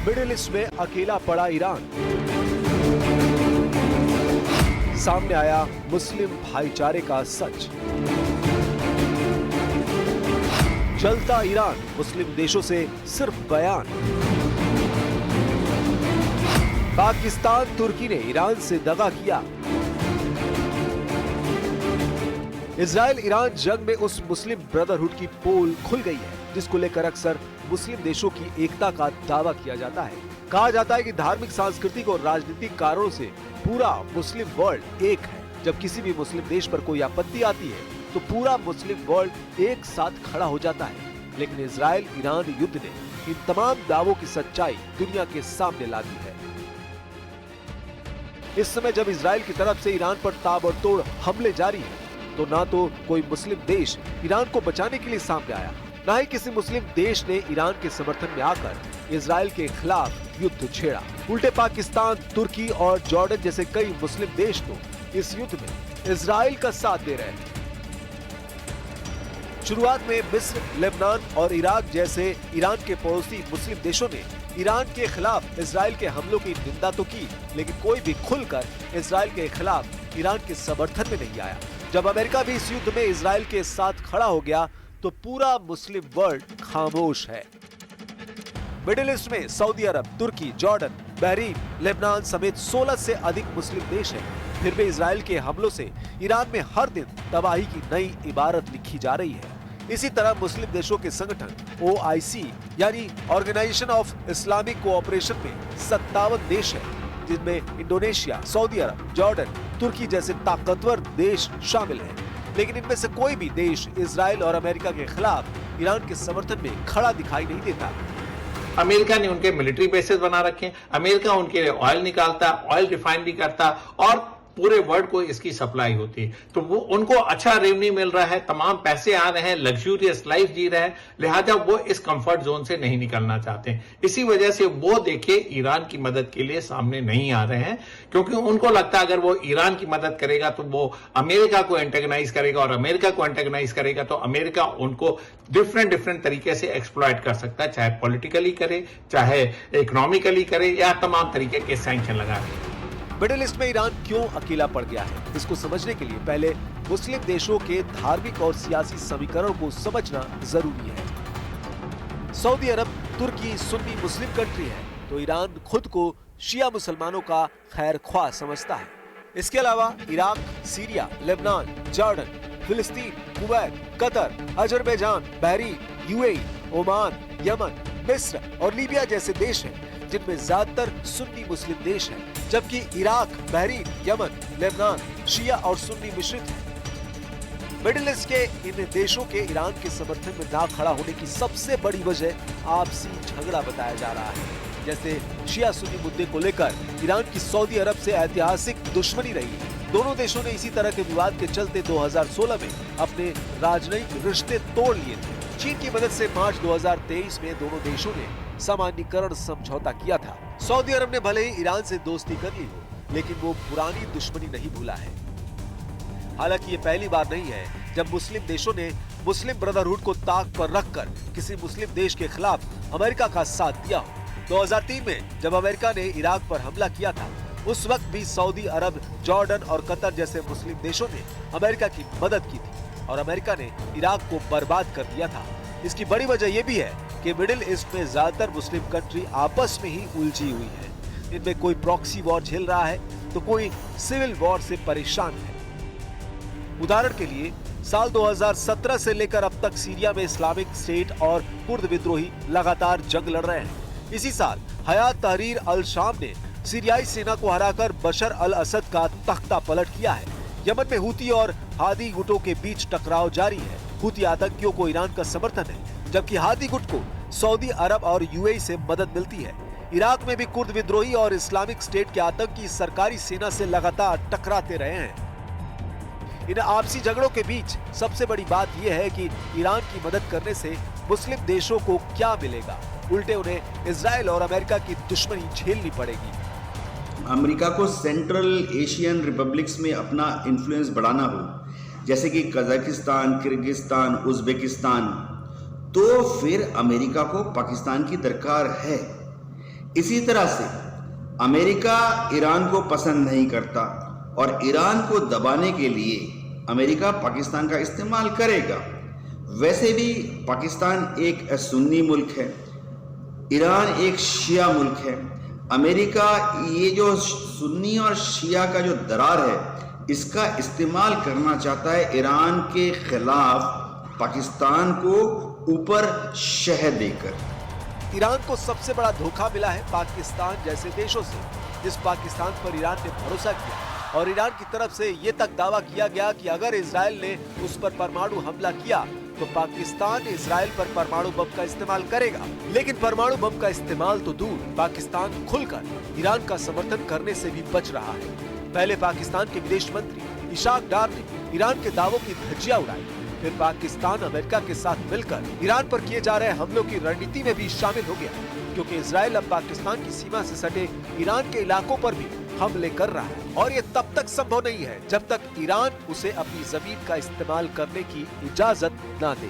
Middle east में अकेला पड़ा ईरान। सामने आया मुस्लिम भाईचारे का सच। जलता ईरान, मुस्लिम देशों से सिर्फ बयान। पाकिस्तान तुर्की ने ईरान से दगा किया। इजराइल ईरान जंग में उस मुस्लिम ब्रदरहुड की पोल खुल गई है जिसको लेकर अक्सर मुस्लिम देशों की एकता का दावा किया जाता है। कहा जाता है कि धार्मिक, सांस्कृतिक और राजनीतिक कारणों से पूरा मुस्लिम वर्ल्ड एक है। जब किसी भी मुस्लिम देश पर कोई आपत्ति आती है तो पूरा मुस्लिम वर्ल्ड एक साथ खड़ा हो जाता है। लेकिन इजराइल ईरान युद्ध ने इन तमाम दावों की सच्चाई दुनिया के सामने ला दी है। इस समय जब इजराइल की तरफ से ईरान पर ताबड़तोड़ हमले जारी हैं, तो ना तो कोई मुस्लिम देश ईरान को बचाने के लिए सामने आया, ना ही किसी मुस्लिम देश ने ईरान के समर्थन में आकर इजराइल के खिलाफ युद्ध छेड़ा। उल्टे पाकिस्तान, तुर्की और जॉर्डन जैसे कई मुस्लिम देश तो इस युद्ध में इजराइल का साथ दे रहे हैं। शुरुआत में मिस्र, लेबनान और इराक जैसे ईरान के पड़ोसी मुस्लिम देशों ने ईरान के खिलाफ इजराइल के हमलों की निंदा तो की, लेकिन कोई भी खुलकर इजराइल के खिलाफ ईरान के समर्थन में नहीं आया। जब अमेरिका भी इस युद्ध में इजराइल के साथ खड़ा हो गया तो पूरा मुस्लिम वर्ल्ड खामोश है। मिडिल ईस्ट में सऊदी अरब, तुर्की, जॉर्डन, बहरीन, लेबनान समेत 16 से अधिक मुस्लिम देश हैं। फिर भी इजराइल के हमलों से ईरान में हर दिन तबाही की नई इबारत लिखी जा रही है। इसी तरह मुस्लिम देशों के संगठन OIC यानी ऑर्गेनाइजेशन ऑफ इस्लामिक कोऑपरेशन में 57 देश हैं, जिनमें इंडोनेशिया, सऊदी अरब, जॉर्डन, तुर्की जैसे ताकतवर देश शामिल हैं। लेकिन इनमें से कोई भी देश इजराइल और अमेरिका के खिलाफ ईरान के समर्थन में खड़ा दिखाई नहीं देता। अमेरिका ने उनके मिलिट्री बेसेस बना रखे हैं, अमेरिका उनके लिए ऑयल निकालता, ऑयल रिफाइनरी करता और पूरे वर्ल्ड को इसकी सप्लाई होती है। तो वो उनको अच्छा रेवेन्यू मिल रहा है, तमाम पैसे आ रहे हैं, लग्जूरियस लाइफ जी रहे हैं, लिहाजा वो इस कंफर्ट जोन से नहीं निकलना चाहते हैं। इसी वजह से वो देखिए ईरान की मदद के लिए सामने नहीं आ रहे हैं, क्योंकि उनको लगता है अगर वो ईरान की मदद करेगा तो वो अमेरिका को एंटेगनाइज करेगा, और अमेरिका को एंटेगनाइज करेगा तो अमेरिका उनको डिफरेंट तरीके से एक्सप्लॉइट कर सकता है, चाहे पॉलिटिकली करे, चाहे इकोनॉमिकली करे, या तमाम तरीके के सैंक्शन लगा के। मिडिल ईस्ट में ईरान क्यों अकेला पड़ गया है, इसको समझने के लिए पहले मुस्लिम देशों के धार्मिक और सियासी समीकरण को समझना जरूरी है। सऊदी अरब, तुर्की सुन्नी मुस्लिम कंट्री है, तो ईरान खुद को शिया मुसलमानों का खैर ख्वाह समझता है। इसके अलावा इराक, सीरिया, लेबनान, जॉर्डन, फिलिस्तीन, Kuwait, Qatar, Azerbaijan, Bahrain, UAE, Oman, Yemen, मिस्र और लीबिया जैसे देश हैं, जिनमें ज्यादातर सुन्नी मुस्लिम देश हैं, जबकि इराक, बहरीन, यमन, लेबनान शिया और सुन्नी मिश्रित है। मिडिल ईस्ट के इन देशों के ईरान के समर्थन में ना खड़ा होने की सबसे बड़ी वजह आपसी झगड़ा बताया जा रहा है। जैसे शिया सुन्नी मुद्दे को लेकर ईरान की सऊदी अरब से ऐतिहासिक दुश्मनी रही है। दोनों देशों ने इसी तरह के विवाद के चलते 2016 में अपने राजनयिक रिश्ते तोड़ लिए थे। चीन की मदद से मार्च 2023 में दोनों देशों ने सामान्यीकरण समझौता किया था। सऊदी अरब ने भले ही ईरान से दोस्ती कर ली हो, लेकिन वो पुरानी दुश्मनी नहीं भूला है। हालांकि ये पहली बार नहीं है जब मुस्लिम देशों ने मुस्लिम ब्रदरहुड को ताक पर रखकर किसी मुस्लिम देश के खिलाफ अमेरिका का साथ दिया हो। 2003 में जब अमेरिका ने इराक पर हमला किया था, उस वक्त भी सऊदी अरब, जॉर्डन और कतर जैसे मुस्लिम देशों ने अमेरिका की मदद की थी और अमेरिका ने इराक को बर्बाद कर दिया था। इसकी बड़ी वजह यह भी है कि मिडिल ईस्ट में ज्यादातर मुस्लिम कंट्री आपस में ही उलझी हुई है। इनमें कोई प्रॉक्सी वॉर झेल रहा है तो कोई सिविल वॉर से परेशान है। उदाहरण के लिए साल 2017 से लेकर अब तक सीरिया में इस्लामिक स्टेट और कुर्द विद्रोही लगातार जंग लड़ रहे हैं। इसी साल हयात तहरीर अल शाम ने सीरियाई सेना को हराकर बशर अल असद का तख्ता पलट किया है। यमन में हुती और हादी गुटों के बीच टकराव जारी है। हुती आतंकियों को ईरान का समर्थन है, जबकि हादी गुट को सऊदी अरब और UAE से मदद मिलती है। इराक में भी कुर्द विद्रोही और इस्लामिक स्टेट के आतंकी सरकारी सेना से लगातार टकराते रहे हैं। इन आपसी झगड़ों के बीच सबसे बड़ी बात यह है कि ईरान की मदद करने से मुस्लिम देशों को क्या मिलेगा, उल्टे उन्हें इजराइल और अमेरिका की दुश्मनी झेलनी पड़ेगी। अमेरिका को सेंट्रल एशियन रिपब्लिक्स में अपना इन्फ्लुएंस बढ़ाना हो, जैसे कि कजाकिस्तान, किर्गिस्तान, उज्बेकिस्तान, तो फिर अमेरिका को पाकिस्तान की दरकार है। इसी तरह से अमेरिका ईरान को पसंद नहीं करता और ईरान को दबाने के लिए अमेरिका पाकिस्तान का इस्तेमाल करेगा। वैसे भी पाकिस्तान एक सुन्नी मुल्क है, ईरान एक शिया मुल्क है। अमेरिका ये जो सुन्नी और शिया का जो दरार है इसका इस्तेमाल करना चाहता है ईरान के खिलाफ पाकिस्तान को ऊपर शह देकर। ईरान को सबसे बड़ा धोखा मिला है पाकिस्तान जैसे देशों से, जिस पाकिस्तान पर ईरान ने भरोसा किया और ईरान की तरफ से ये तक दावा किया गया कि अगर इजराइल ने उस पर परमाणु हमला किया तो पाकिस्तान इजराइल पर परमाणु बम का इस्तेमाल करेगा। लेकिन परमाणु बम का इस्तेमाल तो दूर, पाकिस्तान खुलकर ईरान का समर्थन करने से भी बच रहा है। पहले पाकिस्तान के विदेश मंत्री इशाक डार ने ईरान के दावों की धज्जियां उड़ाई, फिर पाकिस्तान अमेरिका के साथ मिलकर ईरान पर किए जा रहे हमलों की रणनीति में भी शामिल हो गया, क्योंकि इजराइल अब पाकिस्तान की सीमा से सटे ईरान के इलाकों पर भी हमले कर रहा है और ये तब तक संभव नहीं है जब तक ईरान उसे अपनी जमीन का इस्तेमाल करने की इजाजत न दे।